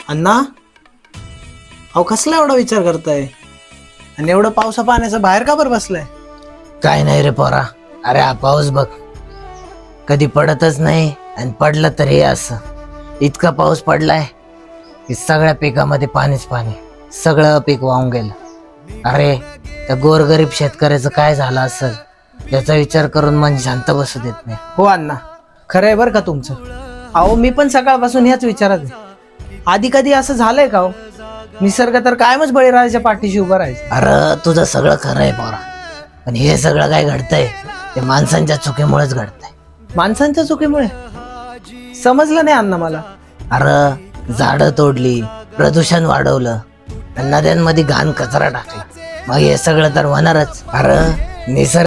अण्णा, अहो कसला एवढा विचार करताय आणि एवढं पावसा पाण्याचं बाहेर का बरं बसलाय? काय नाही रे पोरा. अरे हा पाऊस बघ, कधी पडतच नाही आणि पडलं तरी असं. इतका पाऊस पडलाय की सगळ्या पिकामध्ये पाणीच पाणी, सगळं पीक वाहून गेलं. अरे त्या गोरगरीब शेतकऱ्याचं काय झालं असेल याचा विचार करून मन शांत बसू देत नाही. हो अण्णा, खरं आहे बरं का तुमचं. अहो मी पण सकाळपासून ह्याच विचारात आहे. आधी कधी असं झालंय का हो? निसर्ग तर कायमच बळीराजाच्या पाठीशी उभं राहायचं. अरे तुझं सगळं खरं आहे पोरा, पण हे सगळं काय घडतंय ते माणसांच्या चुकीमुळेच घडतंय. माणसांच्या चुकीमुळे? समजलं नाही अण्णा मला. अरे झाडं तोडली, प्रदूषण वाढवलं, नद्यांमध्ये घाण कचरा टाकला, मग हे सगळं तर होणारच. अरे निसर्ग